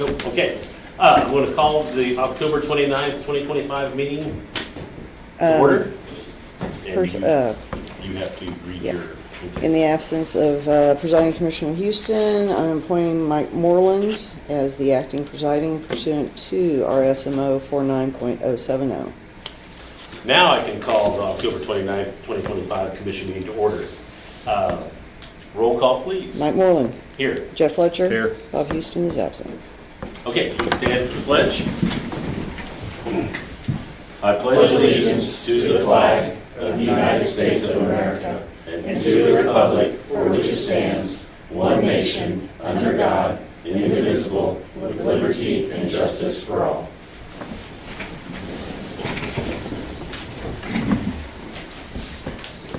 Nope, okay. I'm going to call the October 29th, 2025 meeting to order. And First, you have to read yeah. your... In the absence of Presiding Commissioner Houston, I'm appointing Mike Moreland as the acting presiding pursuant to RSMO 49.070. Now I can call the October 29th, 2025 commission meeting to order. Roll call, please. Mike Moreland. Here. Jeff Fletcher. Here. Bob Houston is absent. Okay, stand for the pledge. I pledge allegiance to the flag of the United States of America and to the republic for which it stands, one nation, under God, indivisible, with liberty and justice for all.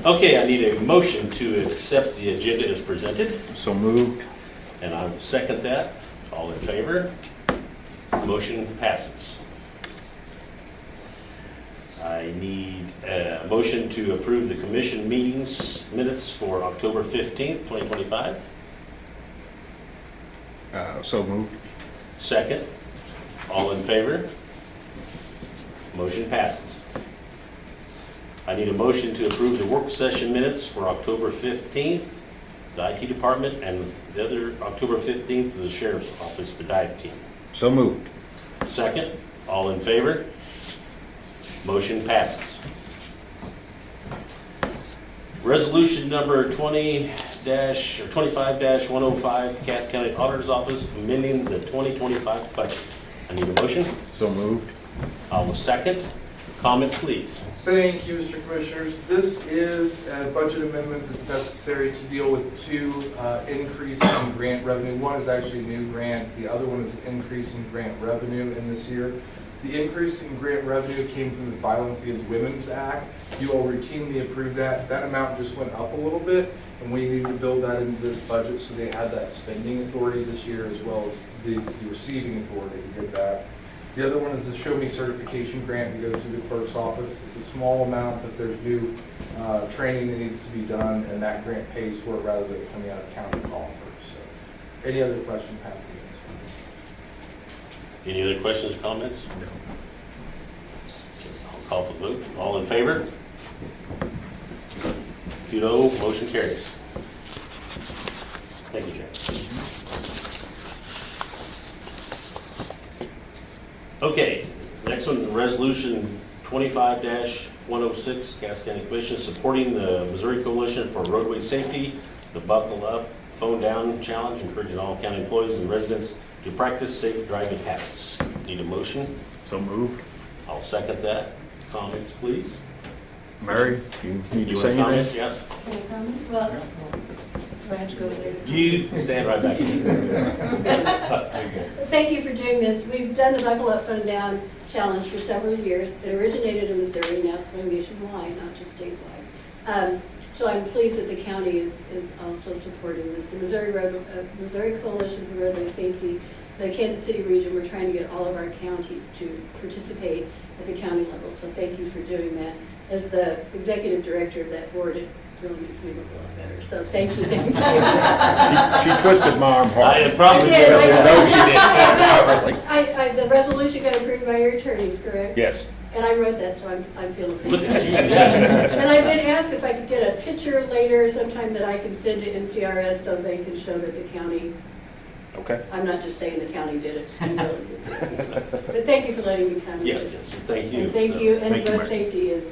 Okay, I need a motion to accept the agenda as presented, So moved. and I will second that. All in favor? Motion passes. I need a motion to approve the commission meetings minutes for October 15th, 2025. So moved. Second. All in favor? Motion passes. I need a motion to approve the work session minutes for October 15th, the IT department, and the other October 15th, the sheriff's office, the dive team. So moved. Second. All in favor? Motion passes. Resolution number 25-105, Cass County Auditor's Office, amending the 2025 budget. I need a motion. So moved. I will second. Comment, please. Thank you, Mr. Commissioners. This is a budget amendment that's necessary to deal with two increases in grant revenue. One is actually a new grant. The other one is an increase in grant revenue in this year. The increase in grant revenue came from the Violence Against Women's Act. You all routinely approve that. That amount just went up a little bit, and we need to build that into this budget so they had that spending authority this year as well as the receiving authority to get that. The other one is the Show Me Certification grant that goes through the clerk's office. It's a small amount, but there's new training that needs to be done, and that grant pays for it rather than it coming out of county coffers. So, any other questions, Pat? Any other questions or comments? No. I'll call for the vote. All in favor? 2-0, motion carries. Thank you, Jack. Okay, next one, resolution 25-106, Cass County Commission supporting the Missouri Coalition for Roadway Safety, the Buckle Up, Phone Down Challenge, encouraging all county employees and residents to practice safe driving habits. Need a motion? So moved. I'll second that. Comments, please. Mary, you need to You say want to comment? anything? Yes? Can I comment? Well, do I have to go there? You stand right back here. Thank you for doing this. We've done the Buckle Up, Phone Down Challenge for several years. It originated in Missouri, now it's going nationwide, not just statewide. So I'm pleased that the county is also supporting this. The Missouri Coalition for Roadway Safety, the Kansas City region, we're trying to get all of our counties to participate at the county level. So thank you for doing that. As the executive director of that board, it really makes me look a lot better. So thank you. She twisted my arm hard. I probably I did. did. No, she didn't. The resolution got approved by your attorneys, correct? Yes. And I wrote that, so I'm feeling pretty Look good. at you, yes. And I've been asked if I could get a picture later sometime that I can send to NCRS so they can show that the county, Okay. I'm not just saying the county did it. You know it did. But thank you for letting me come. Yes, thank you. And thank you. And Thank you, road Mary. safety is,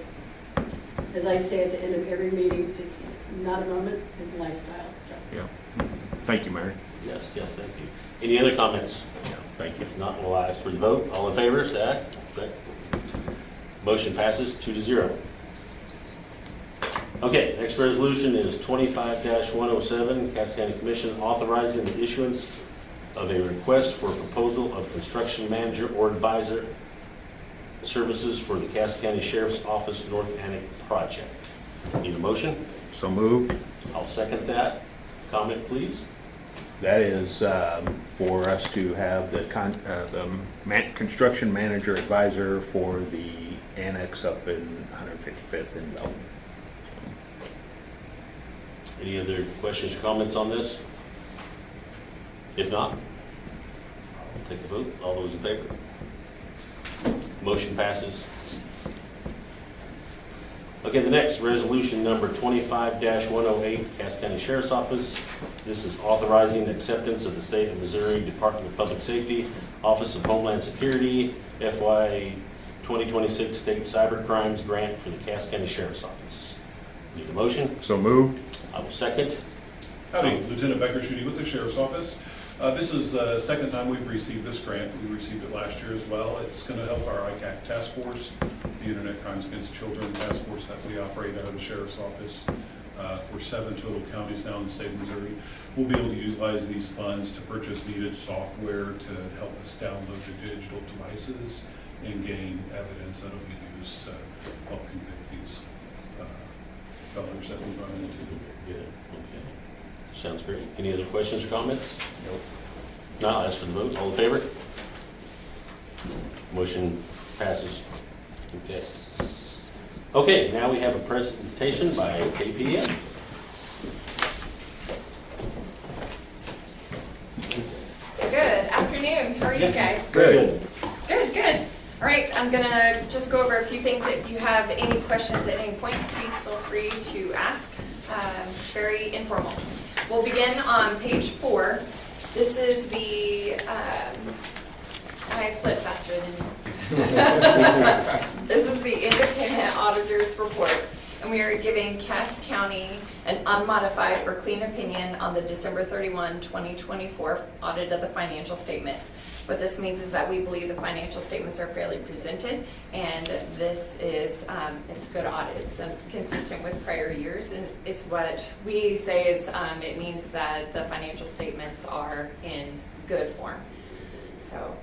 as I say at the end of every meeting, it's not a moment, it's a lifestyle. So. Yeah. Thank you, Mary. Yes, thank you. Any other comments? Yeah. Thank you. If not, we'll ask for the vote. All in favor, say aye. Okay. Motion passes 2-0. Okay, next resolution is 25-107, Cass County Commission authorizing the issuance of a request for proposal of construction manager or advisor services for the Cass County Sheriff's Office North Annex project. Need a motion? So moved. I'll second that. Comment, please. That is for us to have the construction manager advisor for the annex up in 155th in Belton. Any other questions or comments on this? If not, Take a vote. All those in favor? Motion passes. Okay, the next, resolution number 25-108, Cass County Sheriff's Office. This is authorizing acceptance of the State of Missouri Department of Public Safety, Office of Homeland Security, FY 2026 State Cyber Crimes Grant for the Cass County Sheriff's Office. Need a motion? So moved. I will second. Howdy, Lieutenant Becker Shooty with the Sheriff's Office. This is the second time we've received this grant. We received it last year as well. It's going to help our ICAC task force, the Internet Crimes Against Children task force that we operate out of the Sheriff's Office for 7 total counties now in the state of Missouri. We'll be able to utilize these funds to purchase needed software to help us download the digital devices and gain evidence that will be used to help convict these felons that we run into. Good, okay. Sounds great. Any other questions or comments? Nope. Now I'll ask for the vote. All in favor? Motion passes. Okay. Okay, now we have a presentation by KPM. Good afternoon. How are you guys? Good. Good, good. All right, I'm gonna just go over a few things. If you have any questions at any point, please feel free to ask. Very informal. We'll begin on page 4. This is the, I flip faster than you. This is the independent auditor's report, and we are giving Cass County an unmodified or clean opinion on the December 31, 2024 audit of the financial statements. What this means is that we believe the financial statements are fairly presented, and this is, it's a good audit. It's consistent with prior years, and it's what we say is, it means that the financial statements are in good form. So,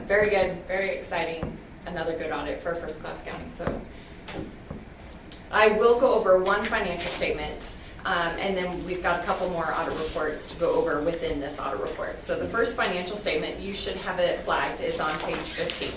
very good, very exciting, another good audit for a first-class county. So, I will go over one financial statement, and then we've got a couple more audit reports to go over within this audit report. So the first financial statement, you should have it flagged, is on page 15.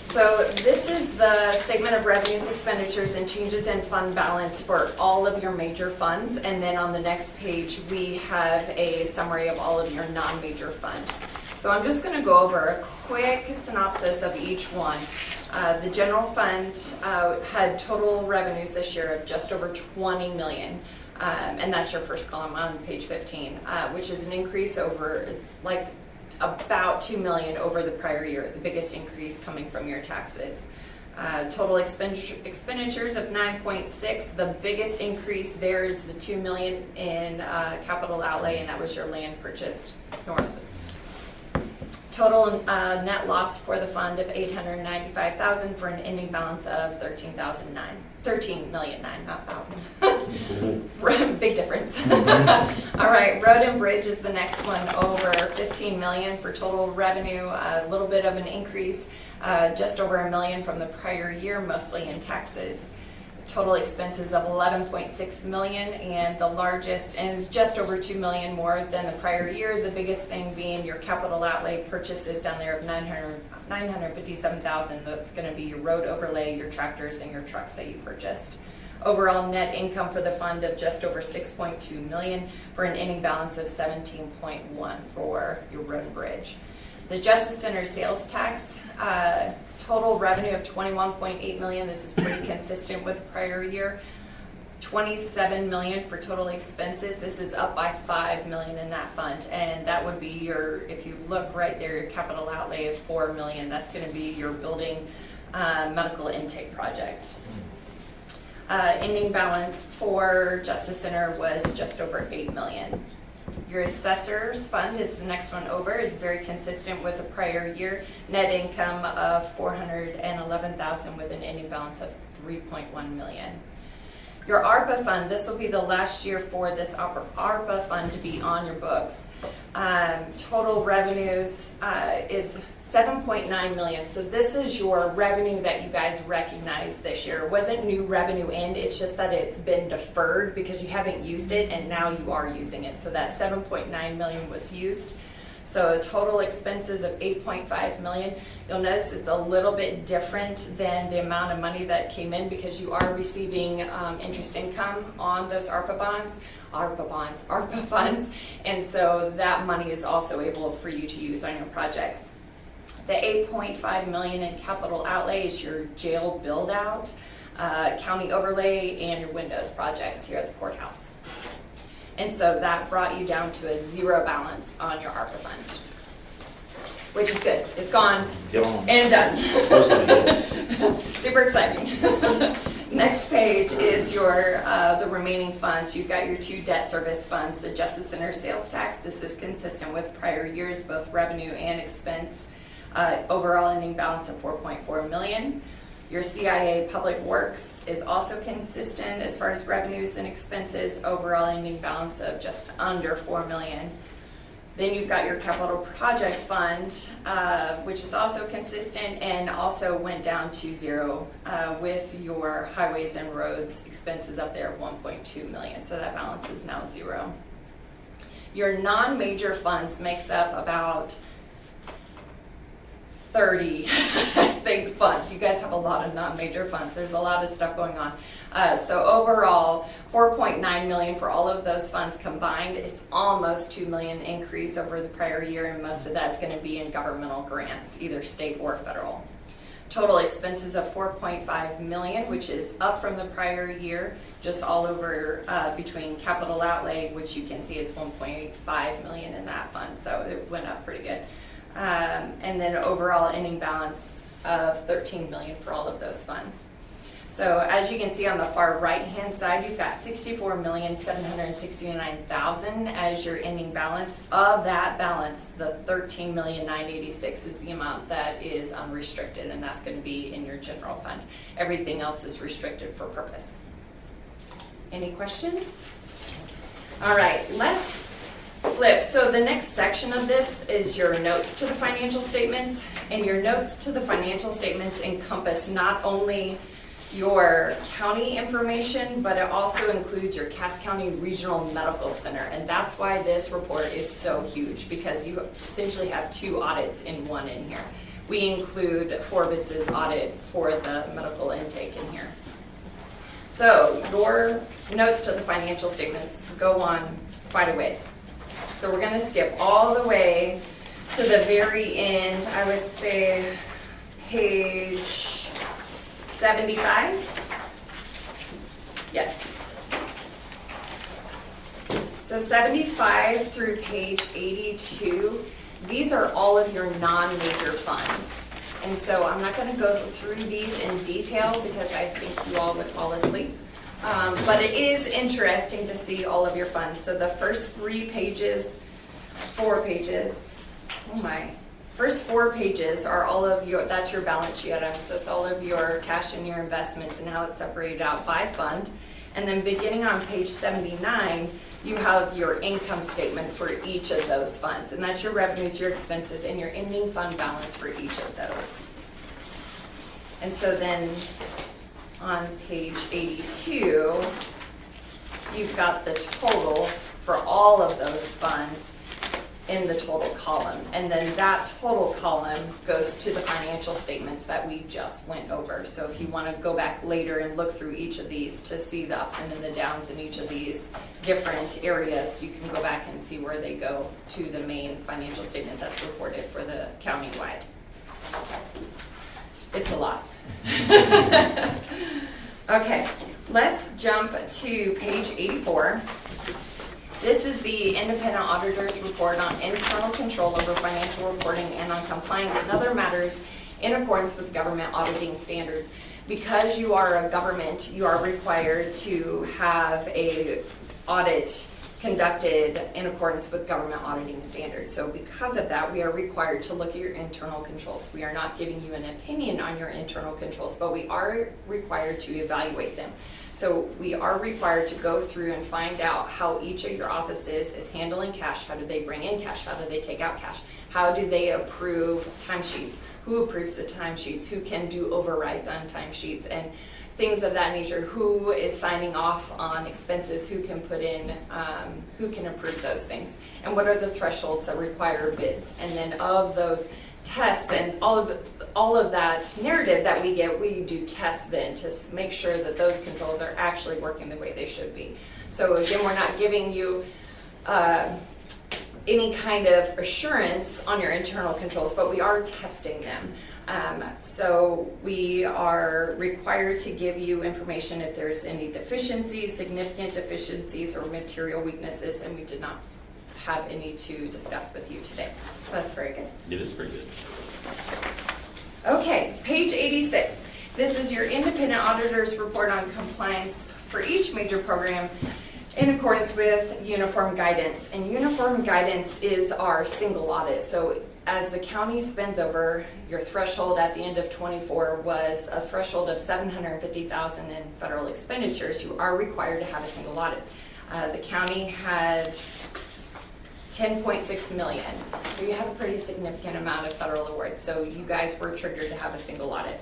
So this is the statement of revenues, expenditures, and changes in fund balance for all of your major funds. And then on the next page, we have a summary of all of your non-major funds. So I'm just going to go over a quick synopsis of each one. The general fund had total revenues this year of just over $20 million, and that's your first column on page 15, which is an increase over, it's like about $2 million over the prior year, the biggest increase coming from your taxes. Total expenditures of 9.6. The biggest increase there is the $2 million in capital outlay, and that was your land purchase north. Total net loss for the fund of $895,000 for an ending balance of $13,009, not thousand. Big difference. All right, road and bridge is the next one, over $15 million for total revenue. A little bit of an increase, just over $1 million from the prior year, mostly in taxes. Total expenses of $11.6 million, and the largest, and is just over $2 million more than the prior year. The biggest thing being your capital outlay purchases down there of $957,000. That's going to be your road overlay, your tractors, and your trucks that you purchased. Overall net income for the fund of just over $6.2 million for an ending balance of $17.1 for your road and bridge. The Justice Center sales tax, total revenue of $21.8 million. This is pretty consistent with the prior year. $27 million for total expenses. This is up by $5 million in that fund, and that would be your, if you look right there, your capital outlay of $4 million. That's going to be your building medical intake project. Ending balance for Justice Center was just over $8 million. Your assessor's fund is the next one over, is very consistent with the prior year. Net income of $411,000 with an ending balance of $3.1 million. Your ARPA fund, this will be the last year for this ARPA fund to be on your books. Total revenues is $7.9 million. So this is your revenue that you guys recognize this year. It wasn't new revenue in, it's just that it's been deferred because you haven't used it and now you are using it. So that $7.9 million was used. So total expenses of 8.5 million. You'll notice it's a little bit different than the amount of money that came in because you are receiving interest income on those ARPA funds, and so that money is also able for you to use on your projects. The 8.5 million in capital outlay is your jail build out, county overlay, and your windows projects here at the courthouse. And so that brought you down to a zero balance on your ARPA fund, which is good. It's gone Yep. and done. Supposed to be, yes. Super exciting. Next page is your the remaining funds. You've got your 2 debt service funds, the Justice Center sales tax. This is consistent with prior years, both revenue and expense. Overall ending balance of 4.4 million. Your CIA Public Works is also consistent as far as revenues and expenses. Overall ending balance of just under 4 million. Then you've got your capital project fund, which is also consistent and also went down to zero with your highways and roads expenses up there of 1.2 million. So that balance is now zero. Your non-major funds makes up about 30, I think, funds. You guys have a lot of non-major funds. There's a lot of stuff going on. So overall, 4.9 million for all of those funds combined. It's almost 2 million increase over the prior year, and most of that's going to be in governmental grants, either state or federal. Total expenses of 4.5 million, which is up from the prior year, just all over between capital outlay, which you can see is 1.5 million in that fund. So it went up pretty good. And then overall ending balance of 13 million for all of those funds. So as you can see on the far right hand side, you've got 64,769,000 as your ending balance. Of that balance, the 13,986,000 is the amount that is unrestricted, and that's going to be in your general fund. Everything else is restricted for purpose. Any questions? All right, let's flip. So the next section of this is your notes to the financial statements, and your notes to the financial statements encompass not only your county information, but it also includes your Cass County Regional Medical Center, and that's why this report is so huge, because you essentially have 2 audits in one in here. We include Forbes's audit for the medical intake in here. So your notes to the financial statements go on quite a ways. So we're going to skip all the way to the very end, I would say page 75? Yes. So 75 through page 82, these are all of your non-major funds. And so I'm not going to go through these in detail because I think you all would fall asleep. But it is interesting to see all of your funds. So the first 4 pages, first 4 pages are all of your, that's your balance sheet item. So it's all of your cash and your investments and how it's separated out by fund. And then beginning on page 79, you have your income statement for each of those funds. And that's your revenues, your expenses, and your ending fund balance for each of those. And so then on page 82, you've got the total for all of those funds in the total column. And then that total column goes to the financial statements that we just went over. So if you want to go back later and look through each of these to see the ups and the downs in each of these different areas, you can go back and see where they go to the main financial statement that's reported for the county-wide. It's a lot. Okay, let's jump to page 84. This is the independent auditor's report on internal control over financial reporting and on compliance and other matters in accordance with government auditing standards. Because you are a government, you are required to have a audit conducted in accordance with government auditing standards. So because of that, we are required to look at your internal controls. We are not giving you an opinion on your internal controls, but we are required to evaluate them. So we are required to go through and find out how each of your offices is handling cash. How do they bring in cash? How do they take out cash? How do they approve timesheets? Who approves the timesheets? Who can do overrides on timesheets? And things of that nature. Who is signing off on expenses? Who can put in, who can approve those things? And what are the thresholds that require bids? And then of those tests and all of that narrative that we get, we do tests then to make sure that those controls are actually working the way they should be. So again, we're not giving you any kind of assurance on your internal controls, but we are testing them. So we are required to give you information if there's any deficiencies, significant deficiencies, or material weaknesses, and we did not have any to discuss with you today. So that's very good. It is pretty good. Okay, page 86. This is your independent auditor's report on compliance for each major program in accordance with uniform guidance. And uniform guidance is our single audit. So as the county spends over, your threshold at the end of 24 was a threshold of $750,000 in federal expenditures. You are required to have a single audit. The county had 10.6 million. So you have a pretty significant amount of federal awards. So you guys were triggered to have a single audit.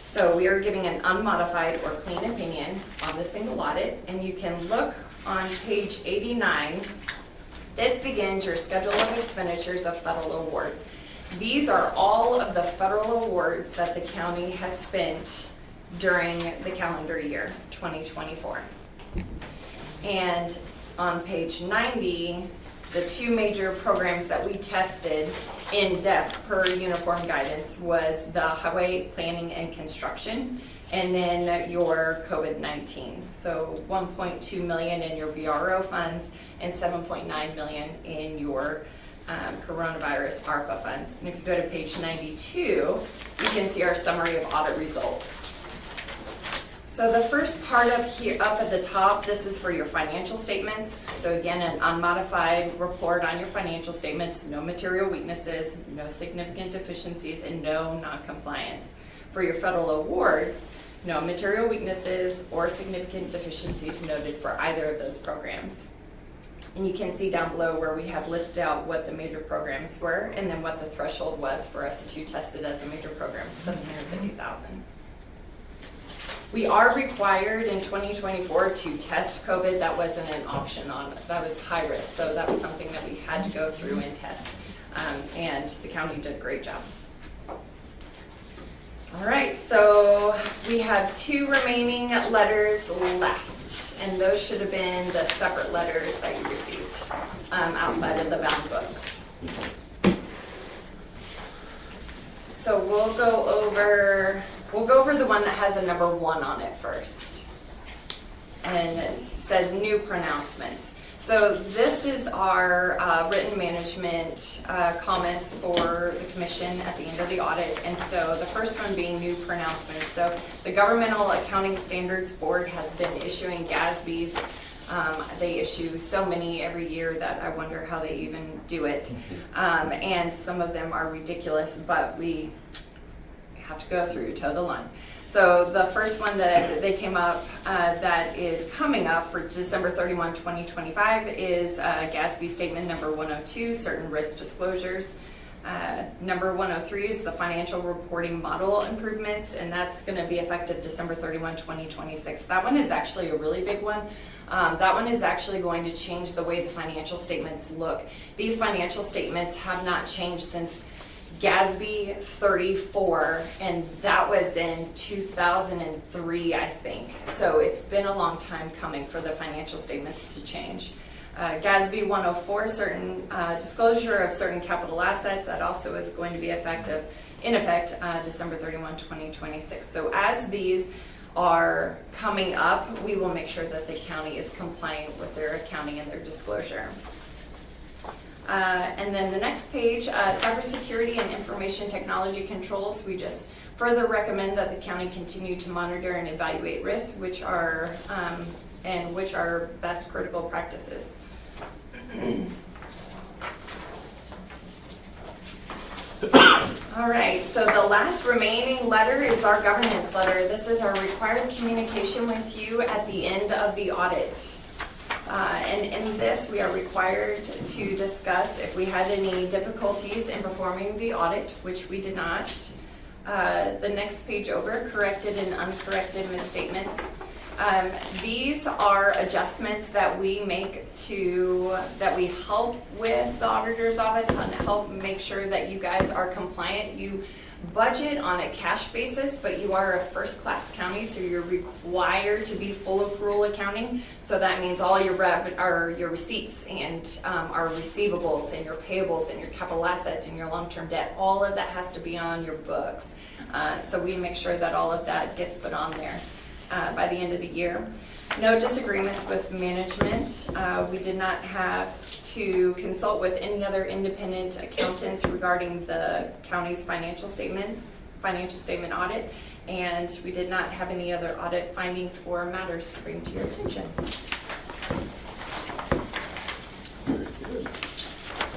So we are giving an unmodified or clean opinion on the single audit, and you can look on page 89. This begins your schedule of expenditures of federal awards. These are all of the federal awards that the county has spent during the calendar year 2024. And on page 90, the two major programs that we tested in depth per uniform guidance was the highway planning and construction, and then your COVID-19. So 1.2 million in your VRO funds and 7.9 million in your coronavirus ARPA funds. And if you go to page 92, you can see our summary of audit results. So the first part of here, up at the top, this is for your financial statements. So again, an unmodified report on your financial statements, no material weaknesses, no significant deficiencies, and no non-compliance. For your federal awards, no material weaknesses or significant deficiencies noted for either of those programs. And you can see down below where we have listed out what the major programs were and then what the threshold was for us to test it as a major program, 750,000. We are required in 2024 to test COVID. That wasn't an option on it. That was high risk. So that was something that we had to go through and test. And the county did a great job. All right, so we have 2 remaining letters left. And those should have been the separate letters that you received outside of the bound books. So we'll go over the one that has a number 1 on it first. And it says new pronouncements. So this is our written management comments for the commission at the end of the audit. And so the first one being new pronouncements. So the Governmental Accounting Standards Board has been issuing GASBs. They issue so many every year that I wonder how they even do it. And some of them are ridiculous, but we have to go through, toe the line. So the first one that they came up that is coming up for December 31, 2025 is GASB statement number 102, certain risk disclosures. Number 103 is the financial reporting model improvements, and that's going to be effective December 31, 2026. That one is actually a really big one. That one is actually going to change the way the financial statements look. These financial statements have not changed since GASB 34, and that was in 2003, I think. So it's been a long time coming for the financial statements to change. GASB 104, certain disclosure of certain capital assets, that also is going to be in effect December 31, 2026. So as these are coming up, we will make sure that the county is compliant with their accounting and their disclosure. And then the next page, cybersecurity and information technology controls. We just further recommend that the county continue to monitor and evaluate risks, which are best critical practices. All right, so the last remaining letter is our governance letter. This is our required communication with you at the end of the audit. And in this, we are required to discuss if we had any difficulties in performing the audit, which we did not, The next page over, corrected and uncorrected misstatements. These are adjustments that we make that we help with the auditor's office and help make sure that you guys are compliant. You budget on a cash basis, but you are a first-class county, so you're required to be full accrual accounting. So that means all your your receipts and our receivables and your payables and your capital assets and your long-term debt, all of that has to be on your books. So we make sure that all of that gets put on there by the end of the year. No disagreements with management. We did not have to consult with any other independent accountants regarding the county's financial statement audit, and we did not have any other audit findings or matters to bring to your attention.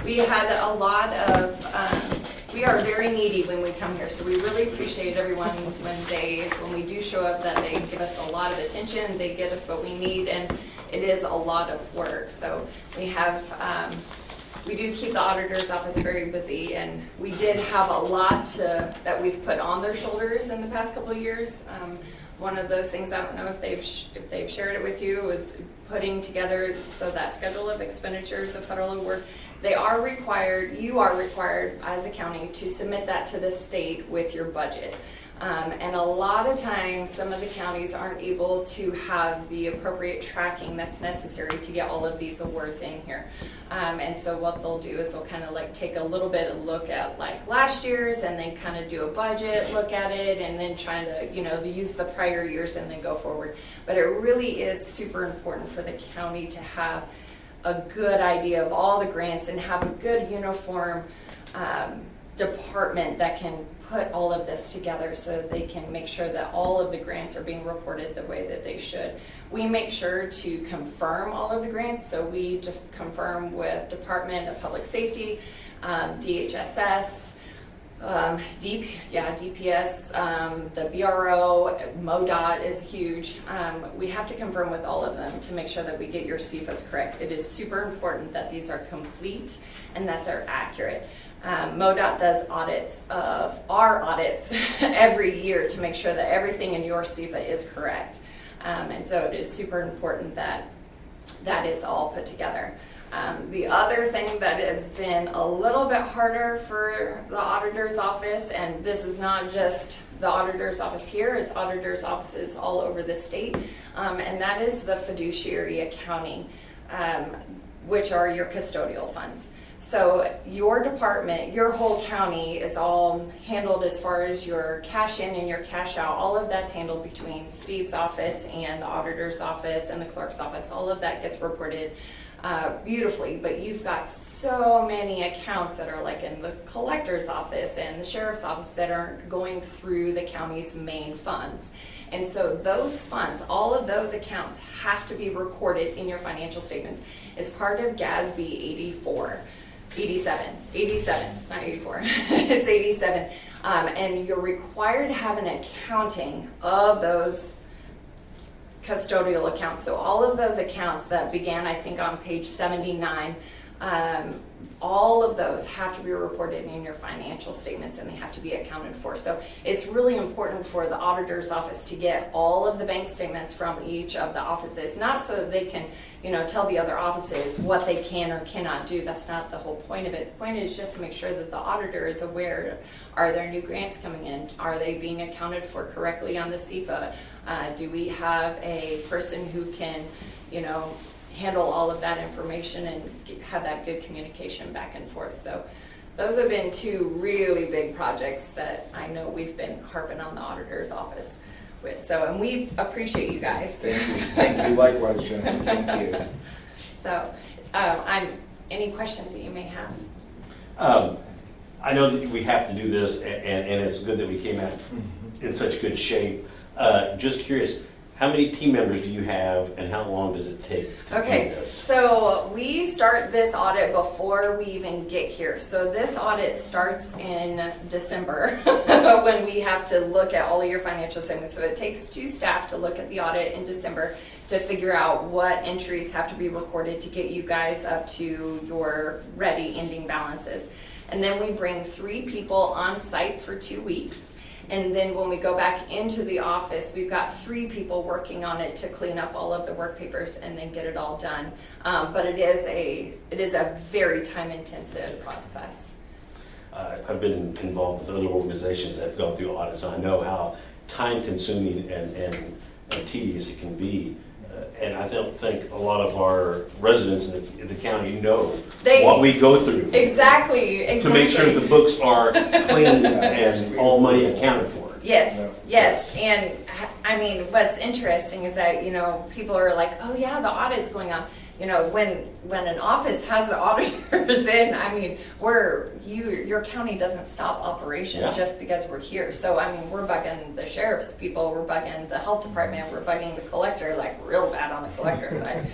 We had a lot of, we are very needy when we come here, so we really appreciate everyone when we do show up, that they give us a lot of attention, they get us what we need, and it is a lot of work. So we do keep the auditor's office very busy, and we did have a lot that we've put on their shoulders in the past couple of years. One of those things, I don't know if they've shared it with you, was putting together that schedule of expenditures of federal work. You are required as a county to submit that to the state with your budget. And a lot of times, some of the counties aren't able to have the appropriate tracking that's necessary to get all of these awards in here. And so what they'll do is they'll kind of like take a little bit of look at like last year's, and then kind of do a budget, look at it, and then try to, use the prior years and then go forward. But it really is super important for the county to have a good idea of all the grants and have a good uniform department that can put all of this together so that they can make sure that all of the grants are being reported the way that they should. We make sure to confirm all of the grants, so we confirm with Department of Public Safety, DHSS, DPS, the BRO, MoDOT is huge. We have to confirm with all of them to make sure that we get your CFAs correct. It is super important that these are complete and that they're accurate. MoDOT does audits of our audits every year to make sure that everything in your CFA is correct. And so it is super important that that is all put together. The other thing that has been a little bit harder for the auditor's office, and this is not just the auditor's office here, it's auditor's offices all over the state, and that is the fiduciary accounting, which are your custodial funds. So your department, your whole county is all handled as far as your cash in and your cash out. All of that's handled between Steve's office and the auditor's office and the clerk's office. All of that gets reported beautifully, but you've got so many accounts that are like in the collector's office and the sheriff's office that aren't going through the county's main funds. And so those funds, all of those accounts have to be recorded in your financial statements as part of GASB 87, it's not 84, it's 87. And you're required to have an accounting of those custodial accounts. So all of those accounts that began, I think, on page 79, all of those have to be reported in your financial statements, and they have to be accounted for. So it's really important for the auditor's office to get all of the bank statements from each of the offices, not so that they can, tell the other offices what they can or cannot do. That's not the whole point of it. The point is just to make sure that the auditor is aware. Are there new grants coming in? Are they being accounted for correctly on the CFA? Do we have a person who can, handle all of that information and have that good communication back and forth? So those have been two really big projects that I know we've been harping on the auditor's office with. So, and we appreciate you guys. Thank you likewise, Jen. Thank you. So, any questions that you may have? I know that we have to do this, and it's good that we came out in such good shape. Just curious, how many team members do you have, and how long does it take to do this? So we start this audit before we even get here. So this audit starts in December when we have to look at all of your financial statements. So it takes 2 staff to look at the audit in December to figure out what entries have to be recorded to get you guys up to your ready ending balances. And then we bring 3 people on site for 2 weeks. And then when we go back into the office, we've got 3 people working on it to clean up all of the work papers and then get it all done. But it is a very time-intensive process. I've been involved with other organizations that have gone through audits, and I know how time-consuming and tedious it can be. And I don't think a lot of our residents in the county know what we go through Exactly. to make sure the books are clean and all money accounted for. Yes. And I mean, what's interesting is that, people are like, oh yeah, the audit's going on. When an office has the auditors in, I mean, your county doesn't stop operation just because we're here. So, I mean, we're bugging the sheriff's people, we're bugging the health department, we're bugging the collector, like real bad on the collector side.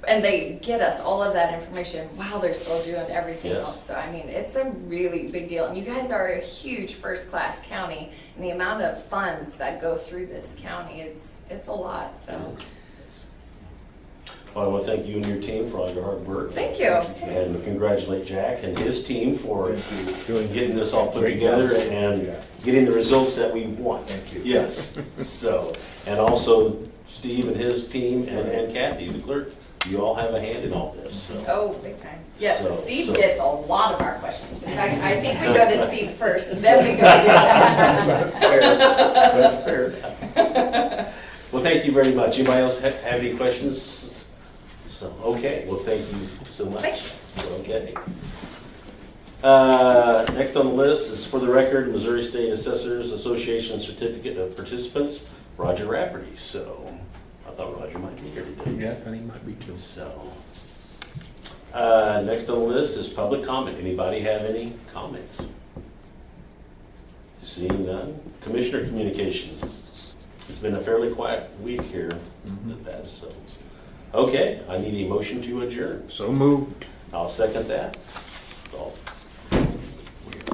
And they get us all of that information while they're still doing everything else. So, I mean, it's a really big deal. And you guys are a huge first-class county, and the amount of funds that go through this county, it's a lot, so. Well, I want to thank you and your team for all your hard work. Thank you. And congratulate Jack and his team for getting this all put Great together job. and getting the results that we want. Thank you. Yes. So, and also Steve and his team and Kathy, the clerk, you all have a hand in all this. So. Oh, big time. Yes, So- Steve gets a lot of our questions. In fact, I think we go to Steve first, and then we go to you. That's fair. Well, thank you very much. Anybody else have any questions? So, okay, well, thank you so much. Thanks. Okay. Next on the list is for the record, Missouri State Assessors Association Certificate of Participants, Roger Rafferty. So, I thought Roger might be here today. Yeah, I thought he might be too. So, next on the list is public comment. Anybody have any comments? Seeing none. Commissioner communication. It's been a fairly quiet week here in the past, so. Okay, I need a motion to adjourn. So moved. I'll second that.